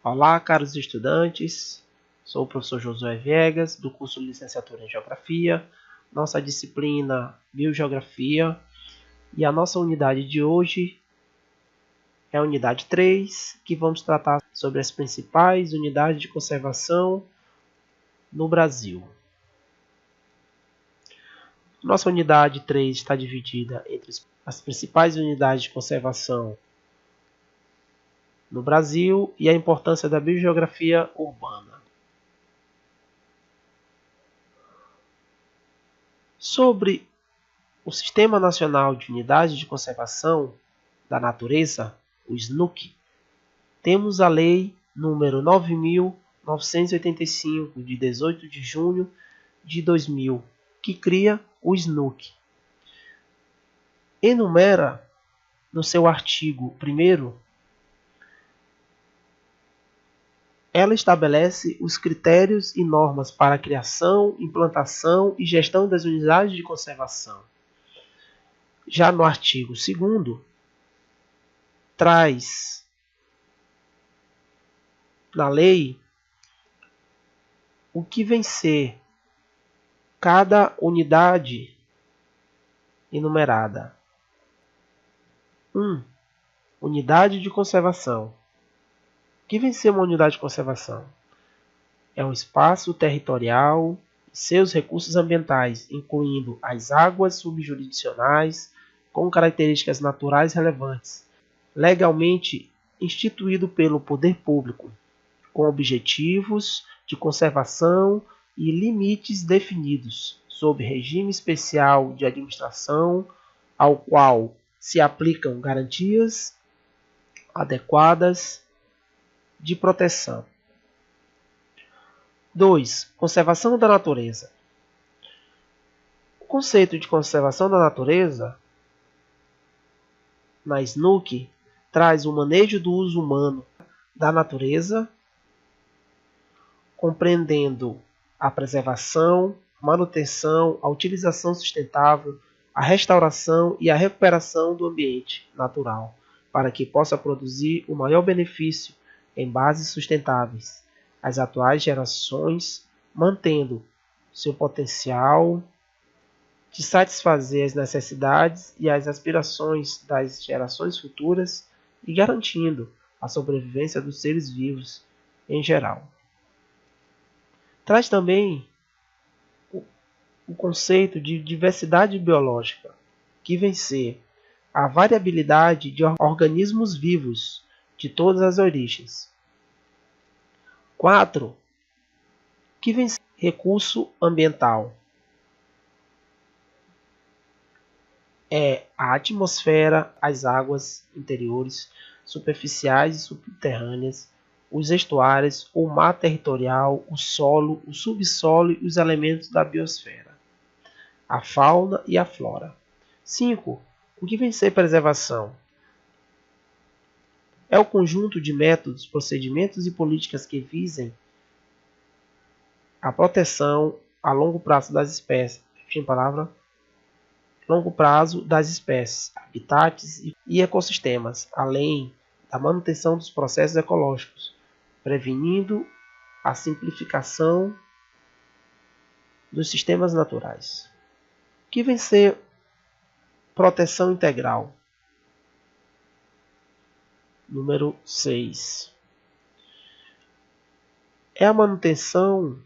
Olá, caros estudantes, sou o professor Josué Viegas, do curso de Licenciatura em Geografia, nossa disciplina Biogeografia, e a nossa unidade de hoje é a unidade 3, que vamos tratar sobre as principais unidades de conservação no Brasil. Nossa unidade 3 está dividida entre as principais unidades de conservação no Brasil e a importância da biogeografia urbana. Sobre o Sistema Nacional de Unidades de Conservação da Natureza, o SNUC, temos a Lei nº 9.985, de 18 de junho de 2000, que cria o SNUC. Enumera no seu artigo 1º, ela estabelece os critérios e normas para a criação, implantação e gestão das unidades de conservação. Já no artigo 2º, traz na lei o que vem ser cada unidade enumerada. 1. Unidade de conservação. O que vem ser uma unidade de conservação? É um espaço territorial e seus recursos ambientais, incluindo as águas subjurisdicionais, com características naturais relevantes, legalmente instituído pelo poder público, com objetivos de conservação e limites definidos, sob regime especial de administração, ao qual se aplicam garantias adequadas de proteção. 2. Conservação da natureza. O conceito de conservação da natureza, na SNUC, traz o manejo do uso humano da natureza, compreendendo a preservação, manutenção, a utilização sustentável, a restauração e a recuperação do ambiente natural, para que possa produzir o maior benefício em bases sustentáveis, as atuais gerações mantendo seu potencial de satisfazer as necessidades e as aspirações das gerações futuras e garantindo a sobrevivência dos seres vivos em geral. Traz também o conceito de diversidade biológica, que vem ser a variabilidade de organismos vivos de todas as origens. 4. Que vem ser recurso ambiental. É a atmosfera, as águas interiores, superficiais e subterrâneas, os estuários, o mar territorial, o solo, o subsolo e os elementos da biosfera, a fauna e a flora. 5. O que vem ser preservação? É o conjunto de métodos, procedimentos e políticas que visem a proteção a longo prazo das espécies, habitats e ecossistemas, além da manutenção dos processos ecológicos, prevenindo a simplificação dos sistemas naturais. O que vem ser proteção integral? Número 6. É a manutenção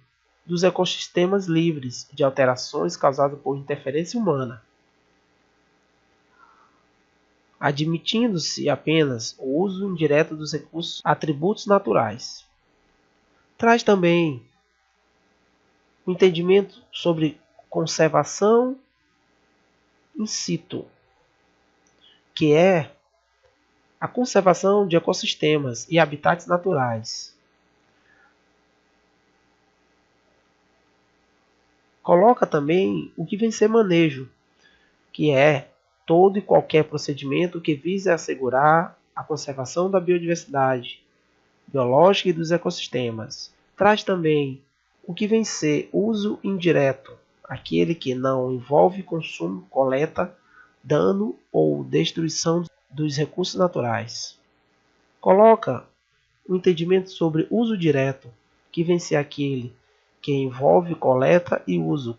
dos ecossistemas livres de alterações causadas por interferência humana, admitindo-se apenas o uso indireto dos recursos atributos naturais. Traz também o entendimento sobre conservação in situ, que é a conservação de ecossistemas e habitats naturais. Coloca também o que vem ser manejo, que é todo e qualquer procedimento que vise assegurar a conservação da biodiversidade biológica e dos ecossistemas. Traz também o que vem ser uso indireto, aquele que não envolve consumo, coleta, dano ou destruição dos recursos naturais. Coloca o entendimento sobre uso direto, que vem ser aquele que envolve coleta e uso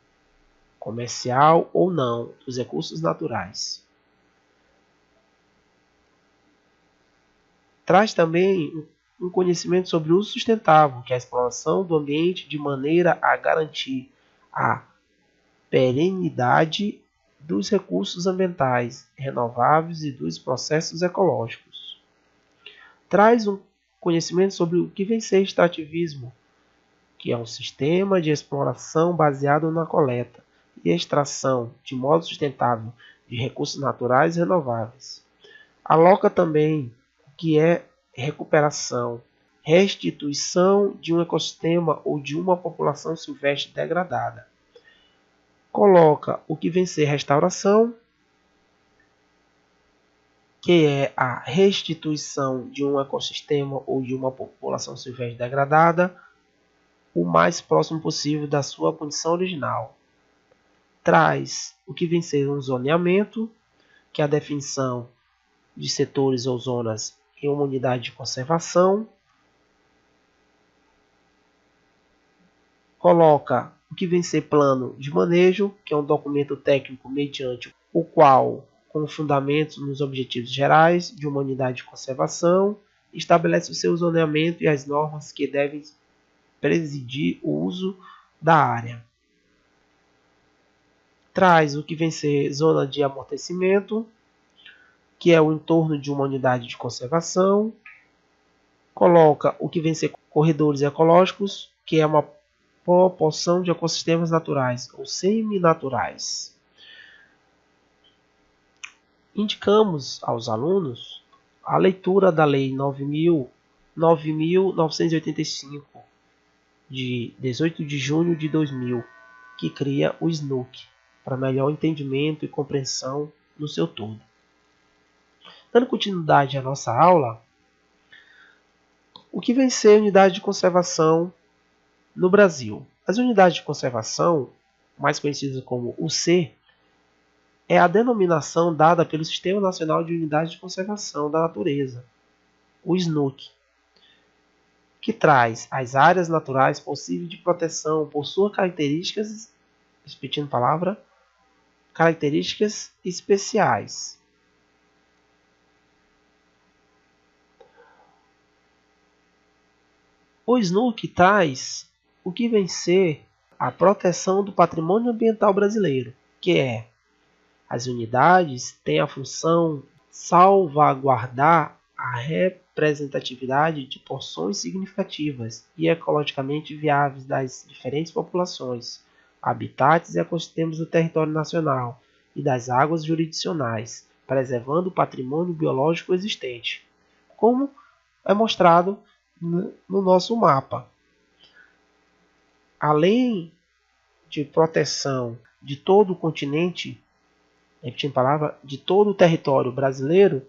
comercial ou não dos recursos naturais. Traz também um conhecimento sobre o uso sustentável, que é a exploração do ambiente de maneira a garantir a perenidade dos recursos ambientais renováveis e dos processos ecológicos. Traz um conhecimento sobre o que vem ser extrativismo, que é um sistema de exploração baseado na coleta e extração de modo sustentável de recursos naturais e renováveis. Aloca também o que é recuperação, restituição de um ecossistema ou de uma população silvestre degradada. Coloca o que vem ser restauração, que é a restituição de um ecossistema ou de uma população silvestre degradada o mais próximo possível da sua condição original. Traz o que vem ser um zoneamento, que é a definição de setores ou zonas em uma unidade de conservação. Coloca o que vem ser plano de manejo, que é um documento técnico mediante o qual, com fundamentos nos objetivos gerais de uma unidade de conservação, estabelece o seu zoneamento e as normas que devem presidir o uso da área. Traz o que vem ser zona de amortecimento, que é o entorno de uma unidade de conservação. Coloca o que vem ser corredores ecológicos, que é uma proporção de ecossistemas naturais ou seminaturais. Indicamos aos alunos a leitura da Lei 9.985, de 18 de junho de 2000, que cria o SNUC, para melhor entendimento e compreensão no seu todo. Dando continuidade à nossa aula, o que vem ser unidade de conservação no Brasil? As unidades de conservação, mais conhecidas como UC, é a denominação dada pelo Sistema Nacional de Unidades de Conservação da Natureza, o SNUC, que traz as áreas naturais possíveis de proteção por suas características, repetindo a palavra, características especiais. O SNUC traz o que vem ser a proteção do patrimônio ambiental brasileiro, que é as unidades têm a função de salvaguardar a representatividade de porções significativas e ecologicamente viáveis das diferentes populações, habitats e ecossistemas do território nacional e das águas jurisdicionais, preservando o patrimônio biológico existente, como é mostrado no nosso mapa. Além de proteção de todo o continente, repetindo a palavra, de todo o território brasileiro,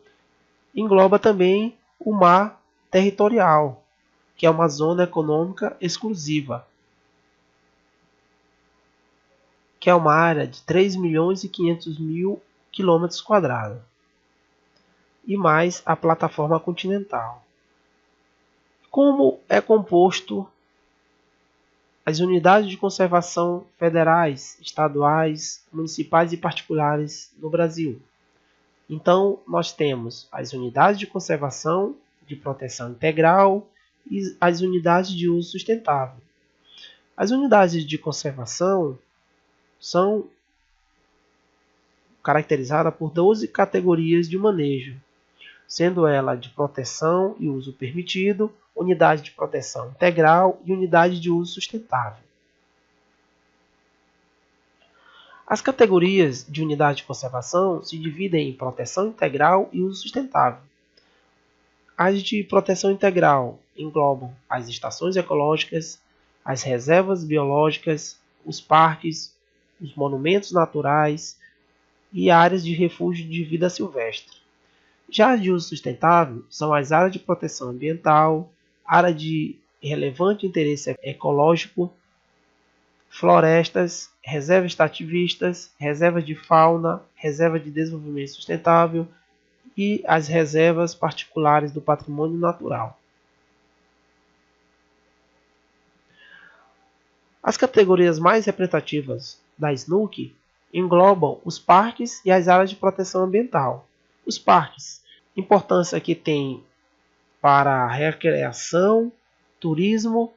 engloba também o mar territorial, que é uma zona econômica exclusiva, que é uma área de 3.500.000 km², e mais a plataforma continental. Como é composto as unidades de conservação federais, estaduais, municipais e particulares no Brasil? Então, nós temos as unidades de conservação de proteção integral e as unidades de uso sustentável. As unidades de conservação são caracterizadas por 12 categorias de manejo, sendo ela de proteção e uso permitido, unidade de proteção integral e unidade de uso sustentável. As categorias de unidade de conservação se dividem em proteção integral e uso sustentável. As de proteção integral englobam as estações ecológicas, as reservas biológicas, os parques, os monumentos naturais e áreas de refúgio de vida silvestre. Já as de uso sustentável são as áreas de proteção ambiental, área de relevante interesse ecológico, florestas, reservas extrativistas, reservas de fauna, reservas de desenvolvimento sustentável e as reservas particulares do patrimônio natural. As categorias mais representativas da SNUC englobam os parques e as áreas de proteção ambiental. Os parques, importância que tem para a recreação, turismo,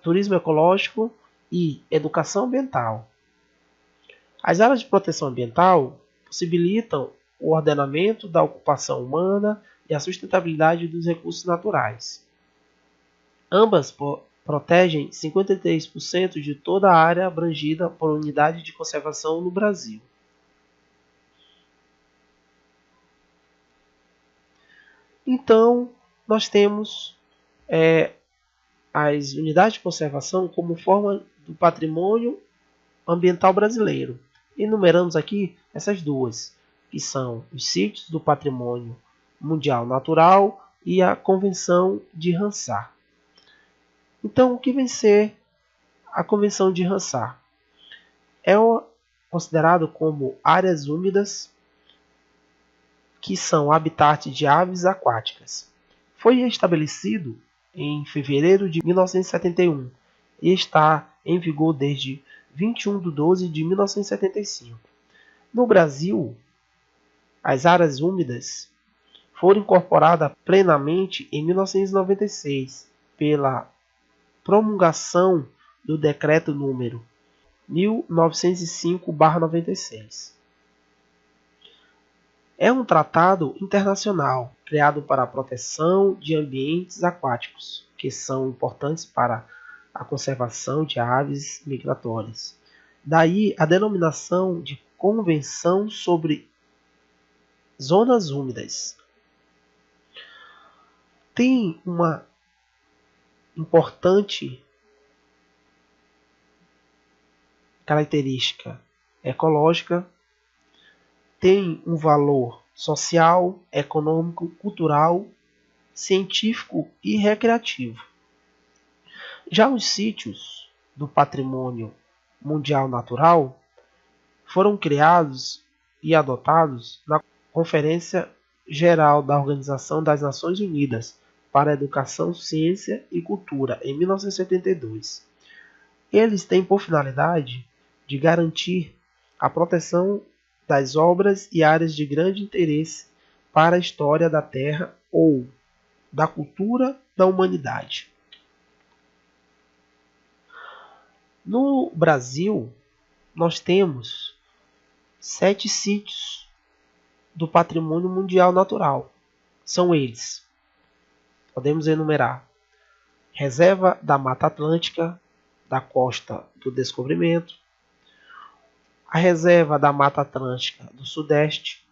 turismo ecológico e educação ambiental. As áreas de proteção ambiental possibilitam o ordenamento da ocupação humana e a sustentabilidade dos recursos naturais. Ambas protegem 53% de toda a área abrangida por unidade de conservação no Brasil. Então, nós temos as unidades de conservação como forma do patrimônio ambiental brasileiro. Enumeramos aqui essas duas, que são os sítios do patrimônio mundial natural e a Convenção de Ramsar. Então, o que vem ser a Convenção de Ramsar? É considerado como áreas úmidas que são habitats de aves aquáticas. Foi estabelecido em fevereiro de 1971 e está em vigor desde 21 de 12 de 1975. No Brasil, as áreas úmidas foram incorporadas plenamente em 1996 pela promulgação do Decreto número 1905/96. É um tratado internacional criado para a proteção de ambientes aquáticos, que são importantes para a conservação de aves migratórias. Daí a denominação de Convenção sobre Zonas Úmidas. Tem uma importante característica ecológica, tem um valor social, econômico, cultural, científico e recreativo. Já os sítios do patrimônio mundial natural foram criados e adotados na Conferência Geral da Organização das Nações Unidas para a Educação, Ciência e Cultura, em 1972. Eles têm por finalidade de garantir a proteção das obras e áreas de grande interesse para a história da Terra ou da cultura da humanidade. No Brasil, nós temos 7 sítios do patrimônio mundial natural. São eles. Podemos enumerar: Reserva da Mata Atlântica, da Costa do Descobrimento, a Reserva da Mata Atlântica do Sudeste,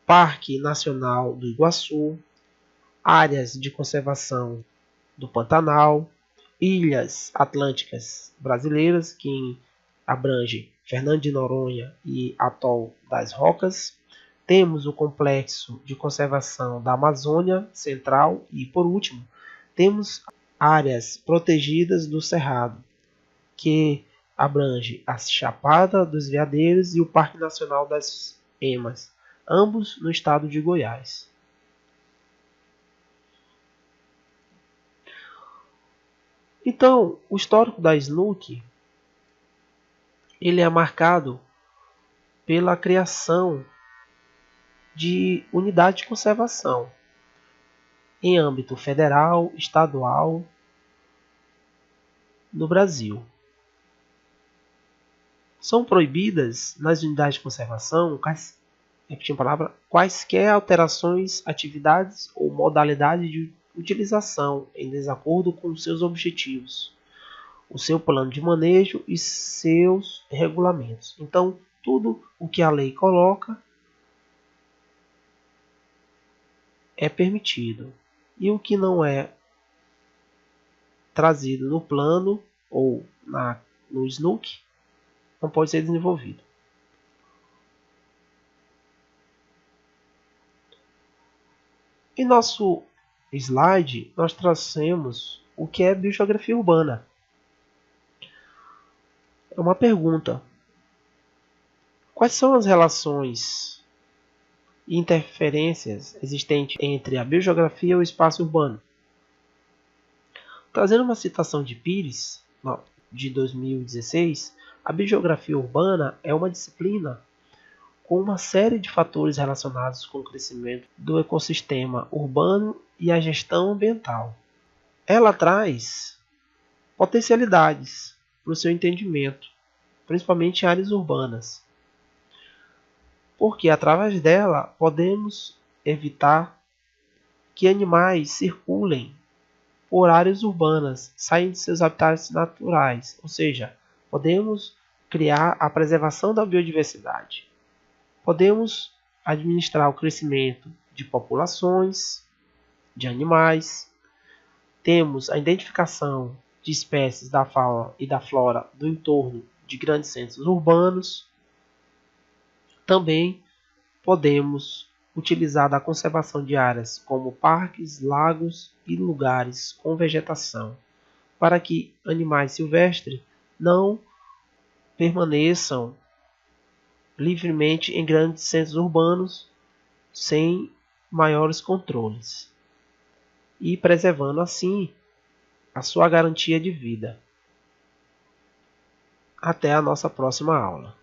Parque Nacional do Iguaçu, áreas de conservação do Pantanal, ilhas atlânticas brasileiras, que abrange Fernando de Noronha e Atol das Rocas. Temos o complexo de conservação da Amazônia Central e, por último, temos áreas protegidas do Cerrado, que abrange a Chapada dos Veadeiros e o Parque Nacional das Emas, ambos no estado de Goiás. Então, o histórico da SNUC ele é marcado pela criação de unidade de conservação em âmbito federal, estadual, no Brasil. São proibidas nas unidades de conservação, quaisquer alterações, atividades ou modalidades de utilização em desacordo com seus objetivos, o seu plano de manejo e seus regulamentos. Então, tudo o que a lei coloca é permitido, e o que não é trazido no plano ou no SNUC não pode ser desenvolvido. Em nosso slide, nós trouxemos o que é biogeografia urbana. É uma pergunta: quais são as relações e interferências existentes entre a biogeografia e o espaço urbano? Trazendo uma citação de Pires, de 2016, a biogeografia urbana é uma disciplina com uma série de fatores relacionados com o crescimento do ecossistema urbano e a gestão ambiental. Ela traz potencialidades para o seu entendimento, principalmente em áreas urbanas, porque através dela podemos evitar que animais circulem por áreas urbanas, saindo de seus habitats naturais, ou seja, podemos criar a preservação da biodiversidade. Podemos administrar o crescimento de populações, de animais. Temos a identificação de espécies da fauna e da flora do entorno de grandes centros urbanos. Também podemos utilizar da conservação de áreas como parques, lagos e lugares com vegetação, para que animais silvestres não permaneçam livremente em grandes centros urbanos sem maiores controles e preservando assim a sua garantia de vida. Até a nossa próxima aula.